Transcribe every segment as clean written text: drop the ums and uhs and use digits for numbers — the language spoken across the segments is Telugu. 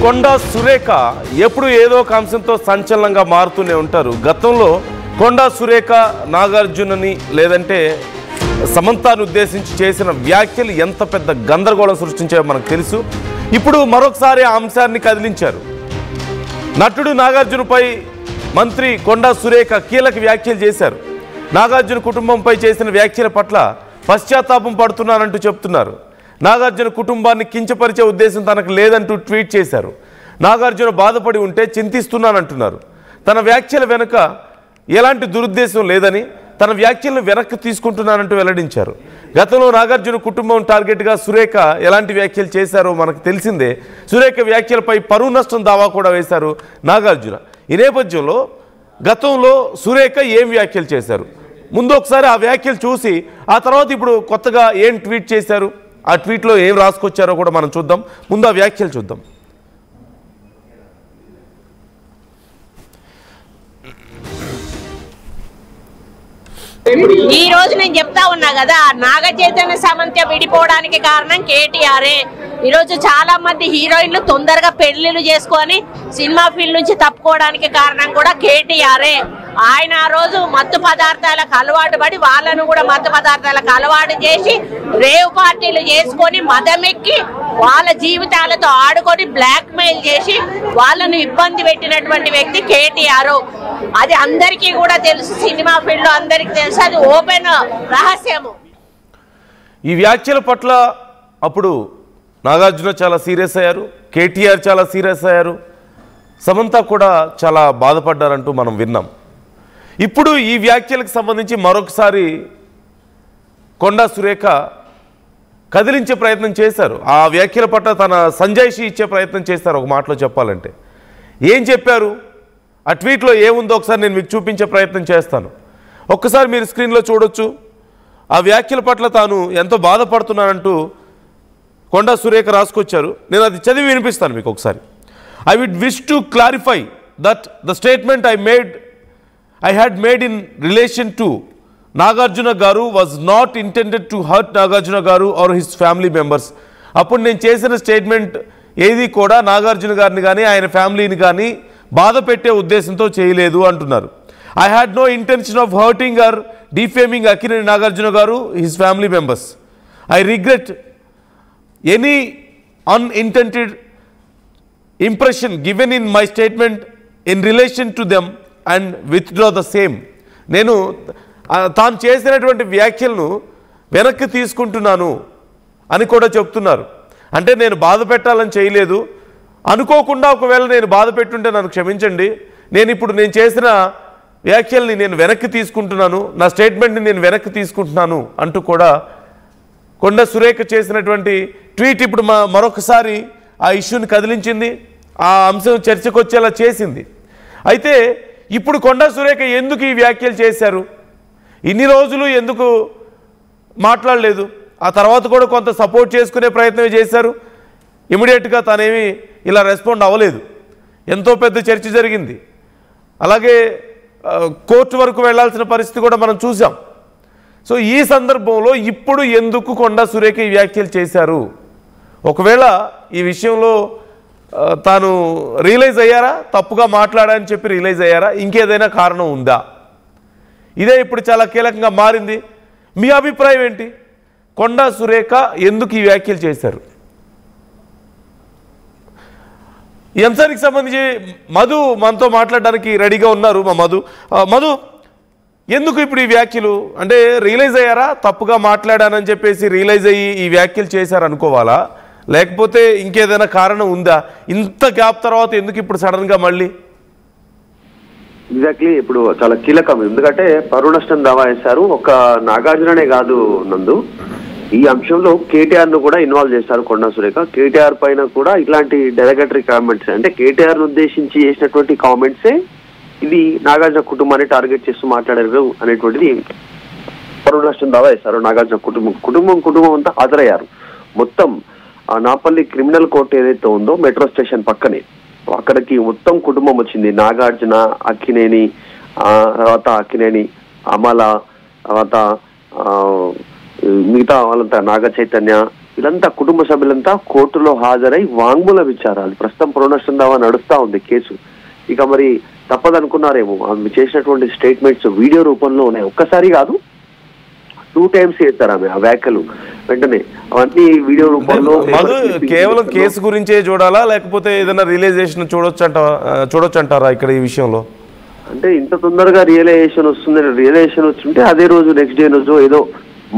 కొండా సురేఖ ఎప్పుడు ఏదో ఒక అంశంతో సంచలనంగా మారుతూనే ఉంటారు. గతంలో కొండా సురేఖ నాగార్జునని లేదంటే సమంతాను ఉద్దేశించి చేసిన వ్యాఖ్యలు ఎంత పెద్ద గందరగోళం సృష్టించాయో మనకు తెలుసు. ఇప్పుడు మరొకసారి ఆ అంశాన్ని కదిలించారు. నటుడు నాగార్జునపై మంత్రి కొండా సురేఖ కీలక వ్యాఖ్యలు చేశారు. నాగార్జున కుటుంబంపై చేసిన వ్యాఖ్యల పట్ల పశ్చాత్తాపం పడుతున్నానంటూ చెప్తున్నారు. నాగార్జున కుటుంబాన్ని కించపరిచే ఉద్దేశం తనకు లేదంటూ ట్వీట్ చేశారు. నాగార్జున బాధపడి ఉంటే చింతిస్తున్నానంటున్నారు. తన వ్యాఖ్యల వెనుక ఎలాంటి దురుద్దేశం లేదని తన వ్యాఖ్యలను వెనక్కి తీసుకుంటున్నానంటూ వెల్లడించారు. గతంలో నాగార్జున కుటుంబం టార్గెట్గా సురేఖ ఎలాంటి వ్యాఖ్యలు చేశారో మనకు తెలిసిందే. సురేఖ వ్యాఖ్యలపై పరువు నష్టం దావా కూడా వేశారు నాగార్జున. ఈ నేపథ్యంలో గతంలో సురేఖ ఏం వ్యాఖ్యలు చేశారు, ముందు ఒకసారి ఆ వ్యాఖ్యలు చూసి ఆ తర్వాత ఇప్పుడు కొత్తగా ఏం ట్వీట్ చేశారు, ఆ ట్వీట్లో ఏం రాసుకొచ్చారో కూడా మనం చూద్దాం. ముందు ఆ వ్యాఖ్యలు చూద్దాం. ఈ రోజు నేను చెప్తా ఉన్నా కదా, నాగ చైతన్య సమంత విడిపోవడానికి కారణం కేటీఆరే. ఈరోజు చాలా మంది హీరోయిన్లు తొందరగా పెళ్లిళ్ళు చేసుకొని సినిమా ఫీల్డ్ నుంచి తప్పుకోవడానికి కారణం కూడా కేటీఆరే. ఆయన ఆ రోజు మత్తు పదార్థాలకు అలవాటు పడి వాళ్ళను కూడా మత్తు పదార్థాలకు అలవాటు చేసి రేవ్ పార్టీలు చేసుకొని మదమెక్కి వాళ్ళ జీవితాలతో ఆడుకొని బ్లాక్ మెయిల్ చేసి వాళ్ళను ఇబ్బంది పెట్టినటువంటి వ్యక్తి కేటీఆర్. అది అందరికీ కూడా తెలుసు, సినిమా ఫీల్డ్ లో అందరికీ తెలుసు, అది ఓపెన్ రహస్యము. ఈ వ్యాఖ్యల పట్ల అప్పుడు నాగార్జున చాలా సీరియస్ అయ్యారు, కేటీఆర్ చాలా సీరియస్ అయ్యారు, సమంత కూడా చాలా బాధపడ్డారంటూ మనం విన్నాం. ఇప్పుడు ఈ వ్యాఖ్యలకు సంబంధించి మరొకసారి కొండా సురేఖ కదిలించే ప్రయత్నం చేశారు. ఆ వ్యాఖ్యల పట్ల తన సంజాయిషి ఇచ్చే ప్రయత్నం చేస్తారు. ఒక మాటలో చెప్పాలంటే ఏం చెప్పారు, ఆ ట్వీట్లో ఏముందో ఒకసారి నేను మీకు చూపించే ప్రయత్నం చేస్తాను. ఒక్కసారి మీరు స్క్రీన్లో చూడొచ్చు. ఆ వ్యాఖ్యల పట్ల తాను ఎంతో బాధపడుతున్నానంటూ కొండా సురేఖ రాసుకొచ్చారు. నేను అది చదివి వినిపిస్తాను మీకు ఒకసారి. I would wish to clarify that the statement I had made in relation to Nagarjuna Garu was not intended to hurt Nagarjuna Garu or his family members. అప్పుడు నేను చేసిన స్టేట్మెంట్ ఏది కూడా నాగార్జున గారిని కానీ ఆయన ఫ్యామిలీని కానీ బాధ పెట్టే ఉద్దేశంతో చేయలేదు అంటున్నారు. I had no intention of hurting or defaming Akkineni Nagarjuna Garu, his family members. I regret any unintended impression given in my statement in relation to them and withdraw the same. నేను తాను చేసినటువంటి వ్యాఖ్యలను వెనక్కి తీసుకుంటున్నాను అని కూడా చెప్తున్నారు. అంటే నేను బాధ పెట్టాలని చేయలేదు, అనుకోకుండా ఒకవేళ నేను బాధ పెట్టుంటే నన్ను క్షమించండి, నేను చేసిన వ్యాఖ్యల్ని నేను వెనక్కి తీసుకుంటున్నాను, నా స్టేట్మెంట్ని నేను వెనక్కి తీసుకుంటున్నాను అంటూ కూడా కొండా సురేఖ చేసినటువంటి ట్వీట్ ఇప్పుడు మరొకసారి ఆ ఇష్యూని కదిలించింది, ఆ అంశం చర్చకు వచ్చేలా చేసింది. అయితే ఇప్పుడు కొండా సురేఖ ఎందుకు ఈ వ్యాఖ్యలు చేశారు, ఇన్ని రోజులు ఎందుకు మాట్లాడలేదు, ఆ తర్వాత కూడా కొంత సపోర్ట్ చేసుకునే ప్రయత్నమే చేశారు, ఇమీడియట్గా తనేమి ఇలా రెస్పాండ్ అవ్వలేదు. ఎంతో పెద్ద చర్చ జరిగింది, అలాగే కోర్టు వరకు వెళ్లాల్సిన పరిస్థితి కూడా మనం చూసాం. సో ఈ సందర్భంలో ఇప్పుడు ఎందుకు కొండా సురేఖ ఈ వ్యాఖ్యలు చేశారు, ఒకవేళ ఈ విషయంలో తాను రియలైజ్ అయ్యారా, తప్పుగా మాట్లాడాలని చెప్పి రియలైజ్ అయ్యారా, ఇంకేదైనా కారణం ఉందా, ఇదే ఇప్పుడు చాలా కీలకంగా మారింది. మీ అభిప్రాయం ఏంటి, కొండా సురేఖ ఎందుకు ఈ వ్యాఖ్యలు చేశారు? ఈ అంశానికి సంబంధించి మధు మనతో మాట్లాడడానికి రెడీగా ఉన్నారు. మా మధు ఎందుకు ఇప్పుడు ఈ వ్యాఖ్యలు, అంటే రియలైజ్ అయ్యారా, తప్పుగా మాట్లాడానని చెప్పేసి రియలైజ్ అయ్యి ఈ వ్యాఖ్యలు చేశారు అనుకోవాలా, లేకపోతే ఇంకేదైనా కారణం ఉందా, ఇంత గ్యాప్ తర్వాత ఎందుకు ఇప్పుడు సడన్ గా మళ్ళీ? ఎగ్జాక్ట్లీ, ఇప్పుడు చాలా కీలకం, ఎందుకంటే పరువు నష్టం దావా వేశారు. ఒక నాగార్జుననే కాదు నందు, ఈ అంశంలో కేటీఆర్ ను కూడా ఇన్వాల్వ్ చేశారు కొండా సురేఖ. కేటీఆర్ పైన కూడా ఇట్లాంటి డెరగటరీ కామెంట్స్, అంటే కేటీఆర్ ను ఉద్దేశించి చేసినటువంటి కామెంట్సే ఇది నాగార్జున కుటుంబాన్ని టార్గెట్ చేస్తూ మాట్లాడారు అనేటువంటిది పరువు నష్టం దావా వేశారు. నాగార్జున కుటుంబం అంతా హాజరయ్యారు. మొత్తం నాపల్లి క్రిమినల్ కోర్టు ఏదైతే ఉందో మెట్రో స్టేషన్ పక్కనే, అక్కడికి మొత్తం కుటుంబం వచ్చింది. నాగార్జున, అక్కినేని, తర్వాత అక్కినేని అమల, తర్వాత మిగతా వాళ్ళంతా నాగ చైతన్య, వీళ్ళంతా కుటుంబ సభ్యులంతా కోర్టులో హాజరై వాంగ్మూలం ఇచ్చారు. అది ప్రస్తుతం పరుణష్టం దావా నడుస్తా ఉంది కేసు. ఇక మరి తప్పదనుకున్నారేమో, ఆమె చేసినటువంటి స్టేట్మెంట్స్ వీడియో రూపంలో ఉన్నాయి. ఒక్కసారి కాదు 2 times చేస్తారు ఆమె ఆ వ్యాఖ్యలు. వెంటనే అవన్నీ వీడియో రూపంలో. కేవలం కేసు గురించే చూడాలా లేకపోతే ఏదైనా రియలైజేషన్ చూడొచ్చు అంటారా ఇక్కడ ఈ విషయంలో? అంటే ఇంత తొందరగా రియలైజేషన్ వస్తుందని రియలైజేషన్ వచ్చింటే అదే రోజు నెక్స్ట్ డే రోజు ఏదో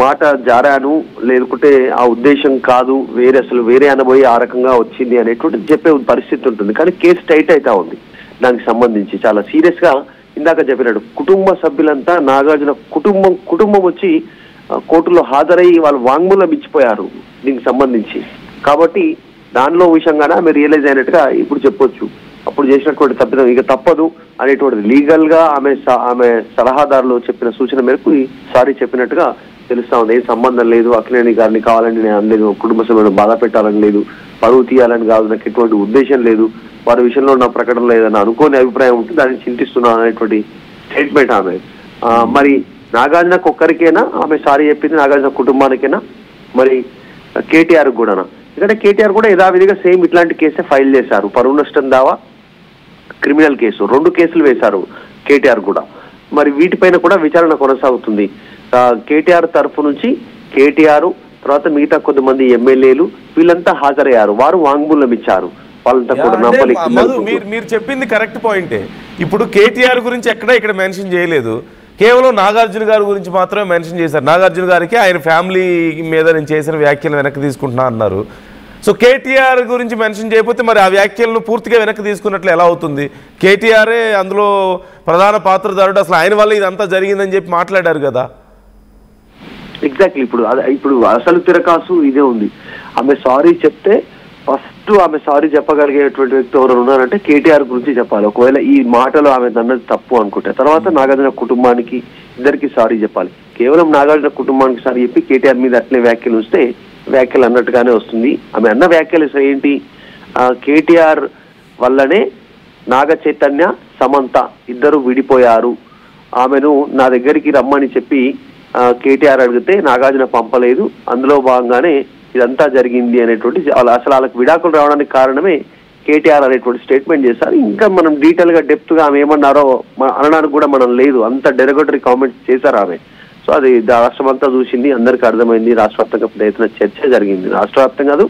మాట జారాను, లేకుంటే ఆ ఉద్దేశం కాదు, అసలు వేరే అనబోయి ఆ రకంగా వచ్చింది అనేటువంటి చెప్పే పరిస్థితి ఉంటుంది. కానీ కేసు టైట్ అవుతా ఉంది. దానికి సంబంధించి చాలా సీరియస్ గా ఇందాక చెప్పినట్టు కుటుంబ సభ్యులంతా నాగార్జున కుటుంబం వచ్చి కోర్టులో హాజరయ్యి వాళ్ళు వాంగ్మూలం ఇచ్చిపోయారు దీనికి సంబంధించి. కాబట్టి దానిలో విషయంగానే ఆమె రియలైజ్ అయినట్టుగా ఇప్పుడు చెప్పొచ్చు. అప్పుడు చేసినటువంటి తప్పిదం ఇక తప్పదు అనేటువంటిది లీగల్ గా ఆమె సలహాదారులు చెప్పిన సూచన మేరకు సారీ చెప్పినట్టుగా తెలుస్తా ఉంది. ఏం సంబంధం లేదు, అఖిలేని గారిని కావాలని నేను అనలేదు, కుటుంబ సభ్యులను బాధ పెట్టాలని లేదు, పరువు తీయాలని కాదు, నాకు ఎటువంటి ఉద్దేశం లేదు, వారి విషయంలో నా ప్రకటనలో ఏదైనా అనుకోని అభిప్రాయం ఉంటే దాన్ని చింతిస్తున్నాను అనేటువంటి స్టేట్మెంట్ ఆమె. మరి నాగార్జునకు ఒక్కరికైనా ఆమె సారీ చెప్పింది, నాగార్జున కుటుంబానికైనా, మరి కేటీఆర్ కూడానా? ఎందుకంటే కేటీఆర్ కూడా యథావిధిగా సేమ్ ఇట్లాంటి కేసే ఫైల్ చేశారు. పరువు నష్టం దావా, క్రిమినల్ కేసు, 2 కేసులు వేశారు కేటీఆర్ కూడా. మరి వీటిపైన కూడా విచారణ కొనసాగుతుంది. కేటీఆర్ తరఫు నుంచి కేటీఆర్ తర్వాత మిగతా కొంతమంది ఎమ్మెల్యేలు వీళ్ళంతా హాజరయ్యారు. వారు వాంగ్మూలం ఇచ్చారు. వాళ్ళంతా కూడా మీరు చెప్పింది కరెక్ట్ పాయింటే. ఇప్పుడు కేటీఆర్ గురించి ఎక్కడ ఇక్కడ మెన్షన్ చేయలేదు, కేవలం నాగార్జున గారి గురించి మాత్రమే మెన్షన్ చేశారు. నాగార్జున గారికి ఆయన ఫ్యామిలీ మీద నేను చేసిన వ్యాఖ్యలు వెనక్కి తీసుకుంటున్నా అన్నారు. సో కేటీఆర్ గురించి మెన్షన్ చేయకపోతే మరి ఆ వ్యాఖ్యలను పూర్తిగా వెనక్కి తీసుకున్నట్లు ఎలా అవుతుంది? కేటీఆరే అందులో ప్రధాన పాత్రధారుడు, అసలు ఆయన వల్ల ఇదంతా జరిగిందని చెప్పి మాట్లాడారు కదా. ఎగ్జాక్ట్లీ. ఇప్పుడు అసలు తిరకాసు ఇదే ఉంది. ఆమె సారీ చెప్తే ఫస్ట్ ఆమె సారీ చెప్పగలిగేటువంటి వ్యక్తి ఎవరు ఉన్నారంటే కేటీఆర్ గురించి చెప్పాలి. ఒకవేళ ఈ మాటలు ఆమె అన్నది తప్పు అనుకుంటే తర్వాత నాగార్జున కుటుంబానికి ఇద్దరికి సారీ చెప్పాలి. కేవలం నాగార్జున కుటుంబానికి సారీ చెప్పి కేటీఆర్ మీద అట్లే వ్యాఖ్యలు వస్తే వ్యాఖ్యలు అన్నట్టుగానే వస్తుంది. ఆమె అన్న వ్యాఖ్యలు ఏంటి? కేటీఆర్ వల్లనే నాగ చైతన్య సమంత ఇద్దరు విడిపోయారు, ఆమెను నా దగ్గరికి రమ్మని చెప్పి కేటీఆర్ అడిగితే నాగార్జున పంపలేదు, అందులో భాగంగానే ఇదంతా జరిగింది అనేటువంటి అసలు వాళ్ళకి విడాకులు రావడానికి కారణమే కేటీఆర్ అనేటువంటి స్టేట్మెంట్ చేశారు. ఇంకా మనం డీటెయిల్ గా డెప్త్ గా ఆమె ఏమన్నారో అనడానికి కూడా మనం లేదు, అంత డెరగటరీ కామెంట్స్ చేశారు ఆమె. సో అది రాష్ట్రం అంతా చూసింది, అందరికీ అర్థమైంది. రాష్ట్ర వ్యాప్తంగా ప్రయత్న చర్చ జరిగింది, రాష్ట్ర వ్యాప్తంగా కాదు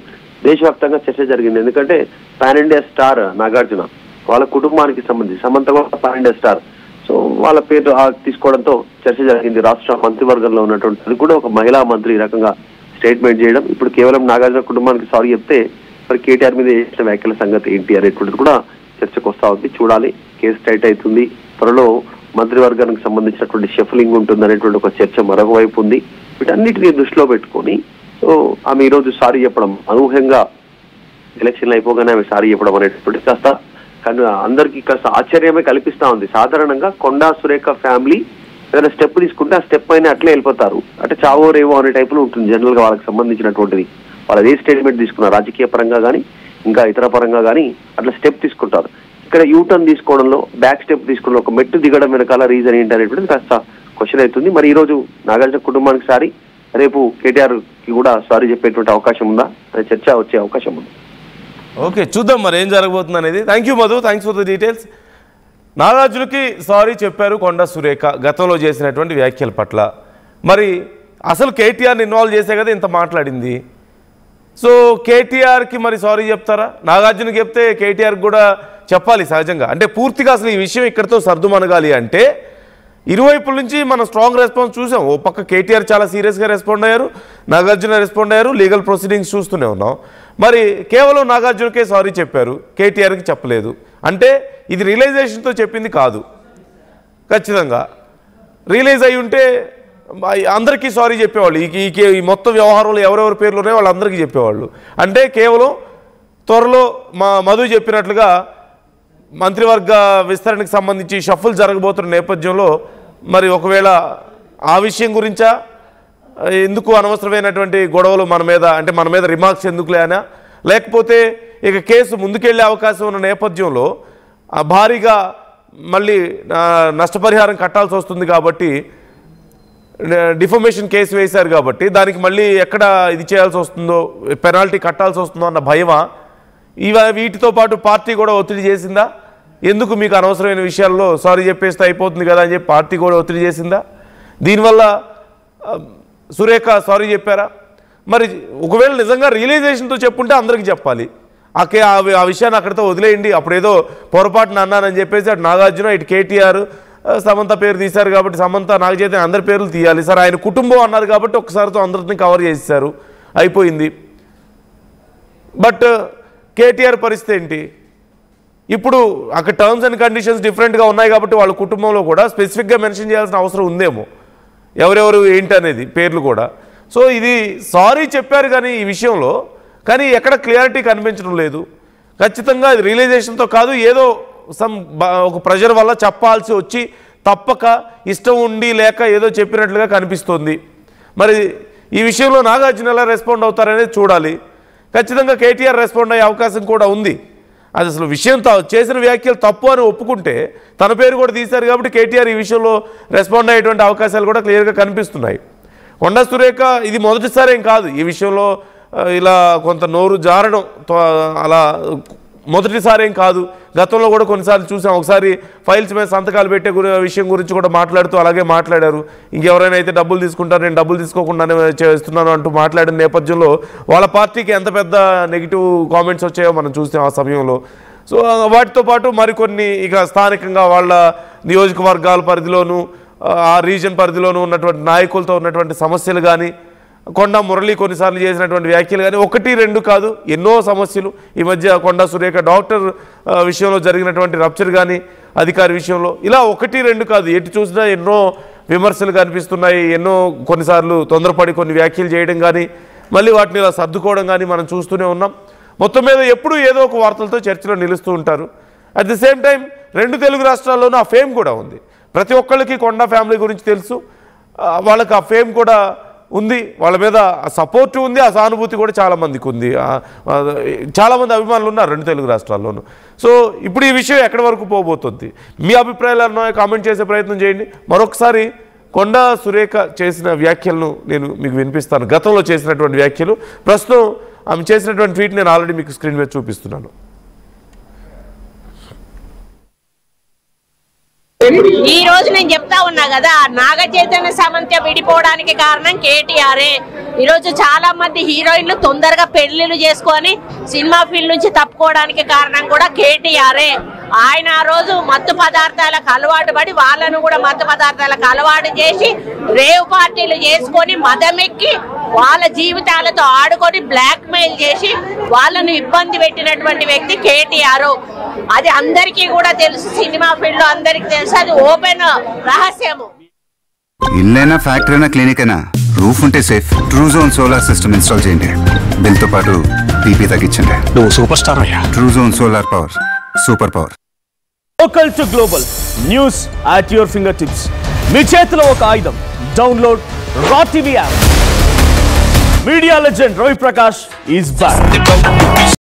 దేశవ్యాప్తంగా చర్చ జరిగింది. ఎందుకంటే పాన్ ఇండియా స్టార్ నాగార్జున, వాళ్ళ కుటుంబానికి సంబంధించి సమంత కూడా పాన్ ఇండియా స్టార్. సో వాళ్ళ పేరు తీసుకోవడంతో చర్చ జరిగింది. రాష్ట్ర మంత్రివర్గంలో ఉన్నటువంటి అది కూడా ఒక మహిళా మంత్రి ఈ రకంగా స్టేట్మెంట్ చేయడం. ఇప్పుడు కేవలం నాగార్జున కుటుంబానికి సారీ చెప్తే మరి కేటీఆర్ మీద చేసిన వ్యాఖ్యల సంగతి ఏంటి అనేటువంటిది కూడా చర్చకు వస్తా ఉంది. చూడాలి, కేసు టైట్ అవుతుంది. త్వరలో మంత్రివర్గానికి సంబంధించినటువంటి షఫలింగ్ ఉంటుంది అనేటువంటి ఒక చర్చ మరొక వైపు ఉంది. వీటన్నిటిని దృష్టిలో పెట్టుకొని సో ఆమె ఈరోజు సారీ చెప్పడం అనూహ్యంగా ఎలక్షన్లు అయిపోగానే ఆమె సారీ చెప్పడం అనేటువంటి కాస్త అందరికీ కాస్త ఆశ్చర్యమే కల్పిస్తా ఉంది. సాధారణంగా కొండా సురేఖ ఫ్యామిలీ ఏదైనా స్టెప్ తీసుకుంటే ఆ స్టెప్ పైన అట్లే వెళ్ళిపోతారు, అంటే చావో రేవో అనే టైప్ లో ఉంటుంది జనరల్ గా వాళ్ళకి సంబంధించినటువంటిది. వాళ్ళు ఏ స్టేట్మెంట్ తీసుకున్నారు రాజకీయ పరంగా కానీ ఇంకా ఇతర పరంగా కానీ అట్లా స్టెప్ తీసుకుంటారు. ఇక్కడ యూటర్న్ తీసుకోవడంలో, బ్యాక్ స్టెప్ తీసుకోవడంలో ఒక మెట్టు దిగడం వెనకాల రీజన్ ఏంటి అనేటువంటిది కాస్త క్వశ్చన్ అవుతుంది. మరి ఈ రోజు నాగార్జున కుటుంబానికి సారీ, రేపు కేటీఆర్ కి కూడా సారీ చెప్పేటువంటి అవకాశం ఉందా అనే చర్చ వచ్చే అవకాశం ఉంది. ఓకే, చూద్దాం మరి ఏం జరగబోతుంది అనేది. Thank you Madhu, thanks for the details. నాగార్జునకి సారీ చెప్పారు కొండా సురేఖ గతంలో చేసినటువంటి వ్యాఖ్యల పట్ల. మరి అసలు కేటీఆర్ని ఇన్వాల్వ్ చేసే కదా ఇంత మాట్లాడింది. సో కేటీఆర్కి మరి సారీ చెప్తారా? నాగార్జునకి చెప్తే కేటీఆర్కి కూడా చెప్పాలి సహజంగా. అంటే పూర్తిగా అసలు ఈ విషయం ఇక్కడితో సర్దుమనగాలి అంటే ఇరువైపుల నుంచి మనం స్ట్రాంగ్ రెస్పాన్స్ చూసాం. ఓ పక్క కేటీఆర్ చాలా సీరియస్గా రెస్పాండ్ అయ్యారు, నాగార్జున రెస్పాండ్ అయ్యారు, లీగల్ ప్రొసీడింగ్స్ చూస్తూనే ఉన్నాం. మరి కేవలం నాగార్జునకే సారీ చెప్పారు, కేటీఆర్కి చెప్పలేదు అంటే ఇది రియలైజేషన్తో చెప్పింది కాదు. ఖచ్చితంగా రియలైజ్ అయి ఉంటే అందరికీ సారీ చెప్పేవాళ్ళు. ఈ మొత్తం వ్యవహారంలో ఎవరెవరి పేర్లు ఉన్నాయో వాళ్ళందరికీ చెప్పేవాళ్ళు. అంటే కేవలం త్వరలో మధు చెప్పినట్లుగా మంత్రివర్గ విస్తరణకు సంబంధించి షఫుల్ జరగబోతున్న నేపథ్యంలో మరి ఒకవేళ ఆ విషయం గురించా, ఎందుకు అనవసరమైనటువంటి గొడవలు మన మీద, అంటే మన మీద రిమార్క్స్ ఎందుకులే అనా, లేకపోతే ఇక కేసు ముందుకెళ్లే అవకాశం ఉన్న నేపథ్యంలో భారీగా మళ్ళీ నష్టపరిహారం కట్టాల్సి వస్తుంది కాబట్టి డిఫమేషన్ కేసు వేశారు కాబట్టి దానికి మళ్ళీ ఎక్కడ ఇది చేయాల్సి వస్తుందో, పెనాల్టీ కట్టాల్సి వస్తుందో అన్న భయమా? వీటితో పాటు పార్టీ కూడా ఒత్తిడి చేసిందా? ఎందుకు మీకు అనవసరమైన విషయాల్లో సారీ చెప్పేస్తే అయిపోతుంది కదా అని చెప్పి పార్టీ కూడా ఒత్తిడి చేసిందా? దీనివల్ల సురేఖ సారీ చెప్పారా? మరి ఒకవేళ నిజంగా రియలైజేషన్తో చెప్పుంటే అందరికీ చెప్పాలి. ఆ విషయాన్ని అక్కడితో వదిలేయండి. అప్పుడేదో పొరపాటున అన్నానని చెప్పేసి అటు నాగార్జున, ఇటు కేటీఆర్, సమంత పేరు తీశారు కాబట్టి సమంత, నాగచైతన్య అందరి పేర్లు తీయాలి. సార్ ఆయన కుటుంబం అన్నారు కాబట్టి ఒక్కసారితో అందరిని కవర్ చేసేసారు, అయిపోయింది. బట్ కేటీఆర్ పరిస్థితి ఏంటి? ఇప్పుడు అక్కడ టర్మ్స్ అండ్ కండిషన్స్ డిఫరెంట్గా ఉన్నాయి కాబట్టి వాళ్ళ కుటుంబంలో కూడా స్పెసిఫిక్గా మెన్షన్ చేయాల్సిన అవసరం ఉందేమో, ఎవరెవరు ఏంటి అనేది పేర్లు కూడా. సో ఇది సారీ చెప్పారు కానీ ఈ విషయంలో, కానీ ఎక్కడ క్లియారిటీ కనిపించడం లేదు. ఖచ్చితంగా ఇది రియలైజేషన్తో కాదు, ఏదో ఒక ప్రెషర్ వల్ల చెప్పాల్సి వచ్చి తప్పక ఇష్టం ఉండి లేక ఏదో చెప్పినట్లుగా కనిపిస్తోంది. మరి ఈ విషయంలో నాగార్జున ఎలా రెస్పాండ్ అవుతారనేది చూడాలి. ఖచ్చితంగా కేటీఆర్ రెస్పాండ్ అయ్యే అవకాశం కూడా ఉంది. అది అసలు విషయం చేసిన వ్యాఖ్యలు తప్పు అని ఒప్పుకుంటే తన పేరు కూడా తీశారు కాబట్టి కేటీఆర్ ఈ విషయంలో రెస్పాండ్ అయ్యేటువంటి అవకాశాలు కూడా క్లియర్గా కనిపిస్తున్నాయి. కొండా సురేఖ ఇది మొదటిసారి ఏం కాదు ఈ విషయంలో ఇలా కొంత నోరు జారడం, అలా మొదటిసారి ఏం కాదు. గతంలో కూడా కొన్నిసార్లు చూసాం. ఒకసారి ఫైల్స్ మీద సంతకాలు పెట్టే విషయం గురించి కూడా మాట్లాడుతూ అలాగే మాట్లాడారు. ఇంకెవరైనా అయితే డబ్బులు తీసుకుంటారు, నేను డబ్బులు తీసుకోకుండానే చేస్తున్నాను అంటూ మాట్లాడిన నేపథ్యంలో వాళ్ళ పార్టీకి ఎంత పెద్ద నెగిటివ్ కామెంట్స్ వచ్చాయో మనం చూసాం ఆ సమయంలో. సో వాటితో పాటు మరికొన్ని ఇక స్థానికంగా వాళ్ళ నియోజకవర్గాల పరిధిలోనూ ఆ రీజన్ పరిధిలోనూ ఉన్నటువంటి నాయకులతో ఉన్నటువంటి సమస్యలు కానీ, కొండా మురళి కొన్నిసార్లు చేసినటువంటి వ్యాఖ్యలు కానీ, 1-2 కాదు ఎన్నో సమస్యలు. ఈ మధ్య కొండా సురేఖ డాక్టర్ విషయంలో జరిగినటువంటి రప్చర్ కానీ, అధికారి విషయంలో, ఇలా 1-2 కాదు ఎటు చూసినా ఎన్నో విమర్శలు కనిపిస్తున్నాయి. ఎన్నో కొన్నిసార్లు తొందరపడి కొన్ని వ్యాఖ్యలు చేయడం కానీ, మళ్ళీ వాటిని ఇలా సర్దుకోవడం కానీ మనం చూస్తూనే ఉన్నాం. మొత్తం మీద ఎప్పుడూ ఏదో ఒక వార్తలతో చర్చలో నిలుస్తూ ఉంటారు. At the same time 2 Telugu రాష్ట్రాల్లోనూ ఆ ఫేమ్ కూడా ఉంది. ప్రతి ఒక్కళ్ళకి కొండా ఫ్యామిలీ గురించి తెలుసు, వాళ్ళకి ఆ ఫేమ్ కూడా ఉంది, వాళ్ళ మీద సపోర్ట్ ఉంది, ఆ సానుభూతి కూడా చాలామందికి ఉంది. చాలామంది అభిమానులు ఉన్నారు 2 తెలుగు రాష్ట్రాల్లోనూ. సో ఇప్పుడు ఈ విషయం ఎక్కడి వరకు పోబోతుంది, మీ అభిప్రాయాలను కామెంట్ చేసే ప్రయత్నం చేయండి. మరొకసారి కొండా సురేఖ చేసిన వ్యాఖ్యలను నేను మీకు వినిపిస్తాను. గతంలో చేసినటువంటి వ్యాఖ్యలు, ప్రస్తుతం ఆమె చేసినటువంటి ట్వీట్ నేను ఆల్రెడీ మీకు స్క్రీన్ మీద చూపిస్తున్నాను. ఈ రోజు నేను చెప్తా ఉన్నా కదా, నాగ చైతన్య సమంత విడిపోవడానికి కారణం కేటీఆరే. ఈరోజు చాలా మంది హీరోయిన్లు తొందరగా పెళ్లిళ్ళు చేసుకొని సినిమా ఫీల్డ్ నుంచి తప్పుకోవడానికి కారణం కూడా కేటీఆరే. ఆయన ఆ రోజు మత్తు పదార్థాలకు అలవాటు పడి వాళ్ళను కూడా మత్తు పదార్థాలకు అలవాటు చేసి రేవ్ పార్టీలు చేసుకొని మదమెక్కి వాళ్ళ జీవితాలతో ఆడుకొని బ్లాక్ మెయిల్ చేసి వాళ్ళను ఇబ్బంది పెట్టినటువంటి వ్యక్తి కేటీఆర్. అది అందరికీ కూడా తెలుసు, సినిమా ఫీల్డ్ లో అందరికీ తెలుసు, అది ఓపెన్ రహస్యము. ఇల్లైనా ఫ్యాక్టరీ అయినా క్లినిక్ అయినా రూఫ్ ఉంటే safe. Truzon solar system install చేయండి, బిల్ తో పాటు పీపీ తగ్గించండి. నువ్వు సూపర్ స్టార్ అయ్యా. Truzon solar power, super power. Local to global news at your finger tips. మీ చేతిలో ఒక ఆయుధం. Download R TV app. Media legend Ravi Prakash is back.